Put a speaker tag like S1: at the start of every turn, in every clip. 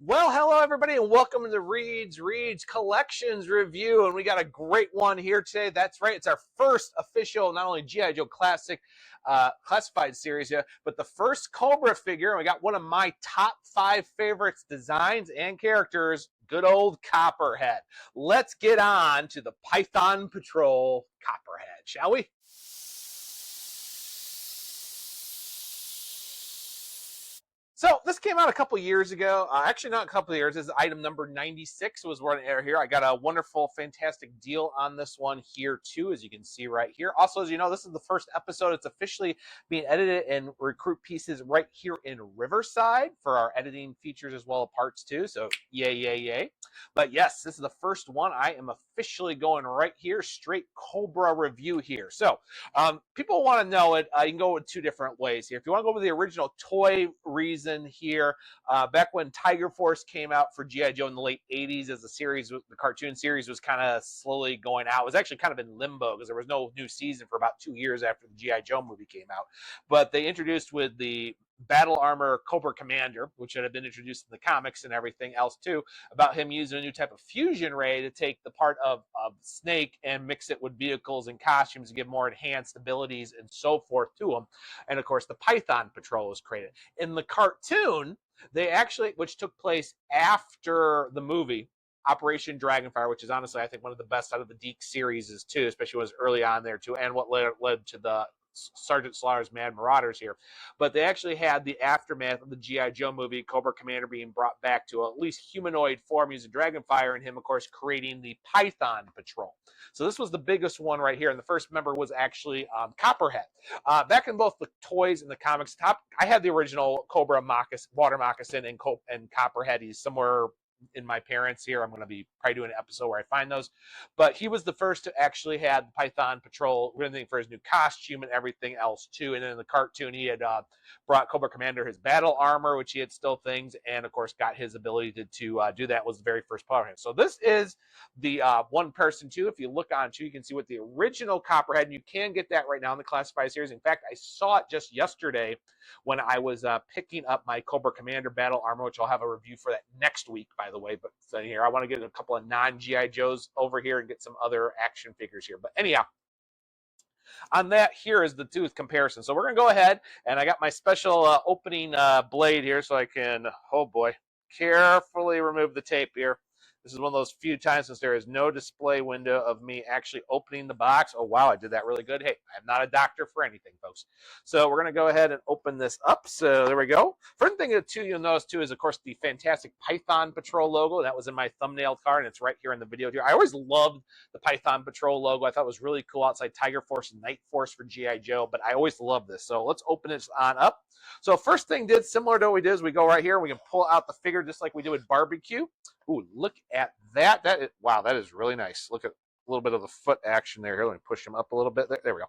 S1: Well, hello everybody, and welcome to the Reads Collections review. And we got a great one here today. That's right, it's our first official, not only G.I. Joe Classic classified series here, but the first Cobra figure. And we got one of my top 5 favorites, designs and characters, good old Copperhead. Let's get on to the Python Patrol Copperhead, shall we? So this came out a couple years ago. Actually, not a couple of years. This is item number 96 was running air here. I got a wonderful, fantastic deal on this one here too, as you can see right here. Also, as you know, this is the first episode. It's officially being edited and recruit pieces right here in Riverside for our editing features as well as parts too. So yay, yay, yay. But yes, this is the first one. I am officially going right here, straight Cobra review here. So people want to know it. You can go with 2 different ways here. If you want to go with the original toy reason here, back when Tiger Force came out for G.I. Joe in the late 80s as a series, the cartoon series was kind of slowly going out. It was actually kind of in limbo because there was no new season for about 2 years after the G.I. Joe movie came out. But they introduced with the battle armor Cobra Commander, which had been introduced in the comics and everything else too, about him using a new type of fusion ray to take the part of Snake and mix it with vehicles and costumes to give more enhanced abilities and so forth to him. And of course, the Python Patrol was created. In the cartoon, they actually, which took place after the movie, Operation Dragonfire, which is honestly, I think, one of the best out of the Deke series is too, especially was early on there too, and what led to the Sergeant Slaughter's Mad Marauders here. But they actually had the aftermath of the G.I. Joe movie, Cobra Commander being brought back to at least humanoid form using Dragonfire, and him, of course, creating the Python Patrol. So this was the biggest one right here, and the first member was actually Copperhead. Back in both the toys and the comics, I had the original Cobra water moccasin and Copperhead. He's somewhere in my parents here. I'm going to be probably doing an episode where I find those. But he was the first to actually have the Python Patrol running for his new costume and everything else too. And then in the cartoon, he had brought Cobra Commander his battle armor, which he had still things, and of course got his ability to do that. Was the very first part of him. So this is the one person too. If you look on too, you can see what the original Copperhead, and you can get that right now in the classified series. In fact, I saw it just yesterday when I was picking up my Cobra Commander battle armor, which I'll have a review for that next week, by the way. But so here, I want to get a couple of non-G.I. Joes over here and get some other action figures here. But anyhow, on that, here is the tooth comparison. So we're going to go ahead, and I got my special opening blade here so I can, oh boy, carefully remove the tape here. This is one of those few times since there is no display window of me actually opening the box. Oh, wow, I did that really good. Hey, I'm not a doctor for anything, folks. So we're going to go ahead and open this up. So there we go. First thing that you'll notice, too, is, of course, the fantastic Python Patrol logo. That was in my thumbnail card, and it's right here in the video here. I always loved the Python Patrol logo. I thought it was really cool outside Tiger Force and Night Force for G.I. Joe, but I always loved this. So let's open this on up. So first thing similar to what we did, is we go right here and we can pull out the figure just like we did with Barbecue. Ooh, look at that. Wow, that is really nice. Look at a little bit of the foot action there. Here, let me push him up a little bit. There we go.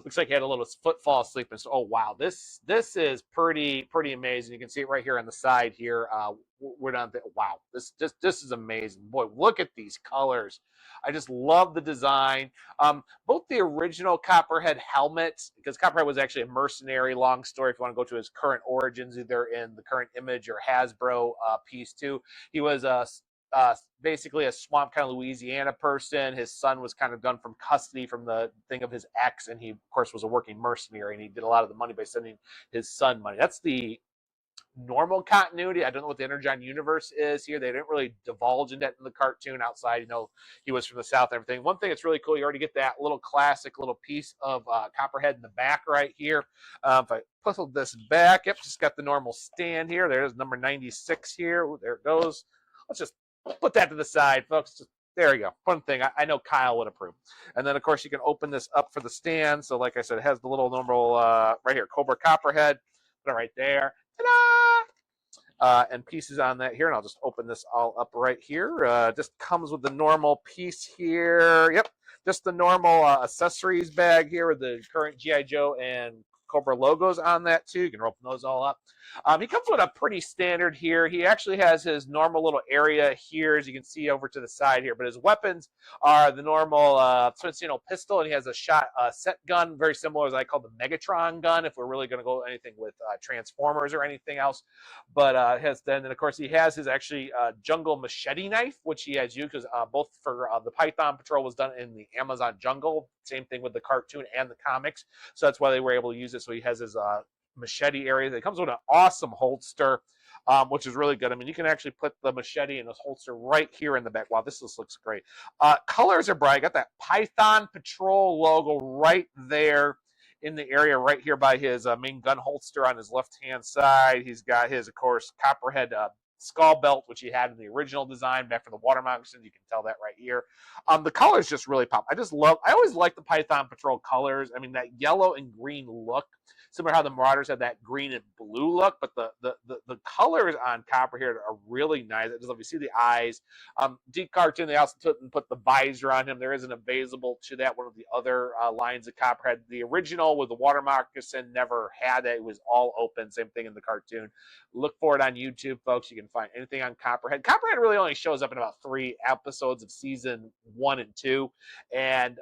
S1: Looks like he had a little foot fall asleep. And so, oh wow, this is pretty amazing. You can see it right here on the side here. We're done. Wow, this is amazing. Boy, look at these colors. I just love the design. Both the original Copperhead helmets, because Copperhead was actually a mercenary. Long story. If you want to go to his current origins, either in the current Image or Hasbro piece too, he was basically a swamp kind of Louisiana person. His son was kind of done from custody from the thing of his ex, and he, of course, was a working mercenary, and he did a lot of the money by sending his son money. That's the normal continuity. I don't know what the Energon universe is here. They didn't really divulge into that in the cartoon outside. You know, he was from the South and everything. One thing that's really cool, you already get that little classic little piece of Copperhead in the back right here. If I puzzle this back, yep, just got the normal stand here. There's number 96 here. Ooh, there it goes. Let's just put that to the side, folks. Just, there you go. Fun thing. I know Kyle would approve. And then, of course, you can open this up for the stand. So, like I said, it has the little normal right here, Cobra Copperhead. Put it right there. Ta-da! And pieces on that here. And I'll just open this all up right here. Just comes with the normal piece here. Yep. Just the normal accessories bag here with the current G.I. Joe and Cobra logos on that too. You can open those all up. He comes with a pretty standard here. He actually has his normal little area here, as you can see over to the side here. But his weapons are the normal pistol, and he has a set gun, very similar as I call the Megatron gun, if we're really going to go anything with Transformers or anything else. But then of course he has his actually jungle machete knife, which he has used because both for the Python Patrol was done in the Amazon jungle. Same thing with the cartoon and the comics, so that's why they were able to use it. So he has his machete area. It comes with an awesome holster, which is really good. I mean, you can actually put the machete in this holster right here in the back. Wow, this looks great. Colors are bright. Got that Python Patrol logo right there in the area right here by his main gun holster on his left-hand side. He's got his, of course, Copperhead skull belt, which he had in the original design back for the water moccasins. You can tell that right here. The colors just really pop. I always like the Python Patrol colors. I mean, that yellow and green look, similar how the Marauders have that green and blue look, but the colors on Copperhead are really nice. Just if you see the eyes. Deep cartoon, they also put the visor on him. There is an available to that, one of the other lines of Copperhead. The original with the water moccasin never had it. It was all open. Same thing in the cartoon. Look for it on YouTube, folks. You can find anything on Copperhead. Copperhead really only shows up in about 3 episodes of season 1 and 2, and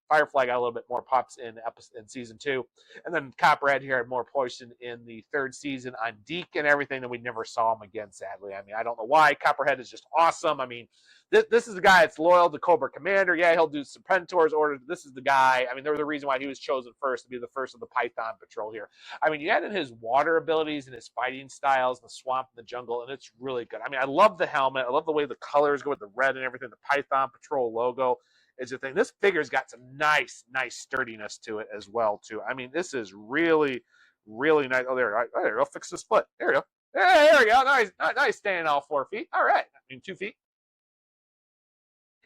S1: Firefly got a little bit more pops in season 2, and then Copperhead here had more portion in the 3rd season on Deke and everything, and we never saw him again, sadly. I mean, I don't know why. Copperhead is just awesome. I mean, this is the guy that's loyal to Cobra Commander. Yeah, he'll do some Serpentor's orders. This is the guy. I mean, there was a reason why he was chosen first to be the first of the Python Patrol here. I mean, you add in his water abilities and his fighting styles, the swamp and the jungle, and it's really good. I mean, I love the helmet. I love the way the colors go with the red and everything. The Python Patrol logo is the thing. This figure's got some nice sturdiness to it as well, too. I mean, this is really, really nice. Oh, there we go. Fix this foot. There we go. Hey, there we go. Nice standing all 4 feet. All right. I mean, 2 feet.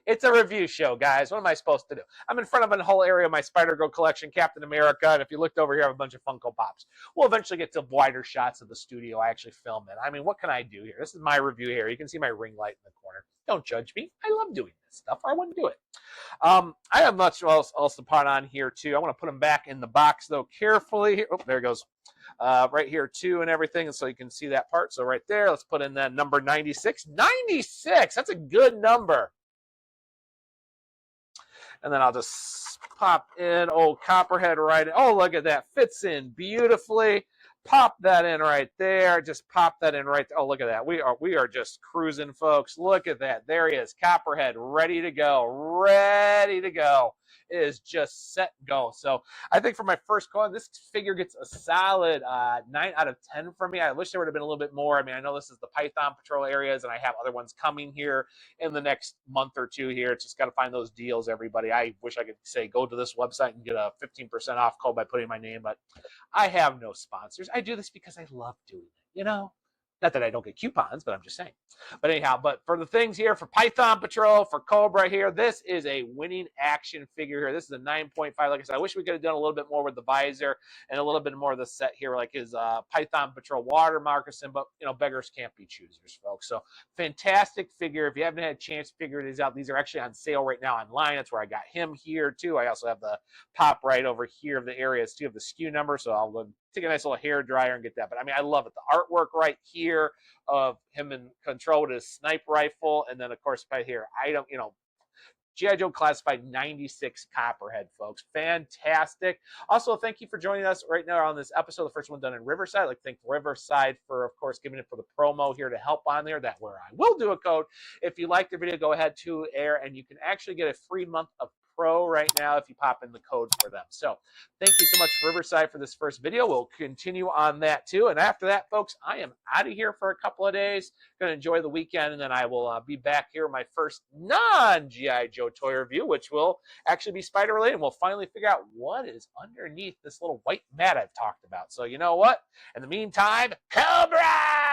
S1: It's a review show, guys. What am I supposed to do? I'm in front of a whole area of my Spider-Girl collection, Captain America, and if you looked over here, I have a bunch of Funko Pops. We'll eventually get to wider shots of the studio I actually film in. I mean, what can I do here? This is my review here. You can see my ring light in the corner. Don't judge me. I love doing this stuff. I wouldn't do it. I have much else to put on here, too. I want to put them back in the box, though, carefully. Oh, there it goes. Right here, too, and everything, and so you can see that part. So right there, let's put in that number 96. 96! That's a good number. And then I'll just pop in old Copperhead right in. Oh, look at that. Fits in beautifully. Pop that in right there. Just pop that in right there. Oh, look at that. We are just cruising, folks. Look at that. There he is. Copperhead ready to go. Ready to go. It is just set and go. So I think for my first coin, this figure gets a solid 9 out of 10 from me. I wish there would have been a little bit more. I mean, I know this is the Python Patrol areas, and I have other ones coming here in the next month or 2 here. It's just got to find those deals, everybody. I wish I could say go to this website and get a 15% off code by putting my name, but I have no sponsors. I do this because I love doing it, you know? Not that I don't get coupons, but I'm just saying. But anyhow, but for the things here, for Python Patrol, for Cobra here, this is a winning action figure here. This is a 9.5. Like I said, I wish we could have done a little bit more with the visor and a little bit more of the set here, like his Python Patrol water moccasin, but, you know, beggars can't be choosers, folks. So fantastic figure. If you haven't had a chance to figure these out, these are actually on sale right now online. That's where I got him here, too. I also have the pop right over here of the areas, too, of the SKU number, so I'll go take a nice little hair dryer and get that. But I mean, I love it. The artwork right here of him in control with his snipe rifle, and then of course right here, G.I. Joe Classified 96 Copperhead, folks. Fantastic. Also, thank you for joining us right now on this episode, the first one done in Riverside. I'd like to thank Riverside for, of course, giving it for the promo here to help on there. That where I will do a code. If you like the video, go ahead to air, and you can actually get a free month of Pro right now if you pop in the code for them. So thank you so much, Riverside, for this first video. We'll continue on that too. And after that, folks, I am out of here for a couple of days. Going to enjoy the weekend, and then I will be back here my first non-G.I. Joe toy review, which will actually be spider related. And we'll finally figure out what is underneath this little white mat I've talked about. So you know what? In the meantime, Cobra!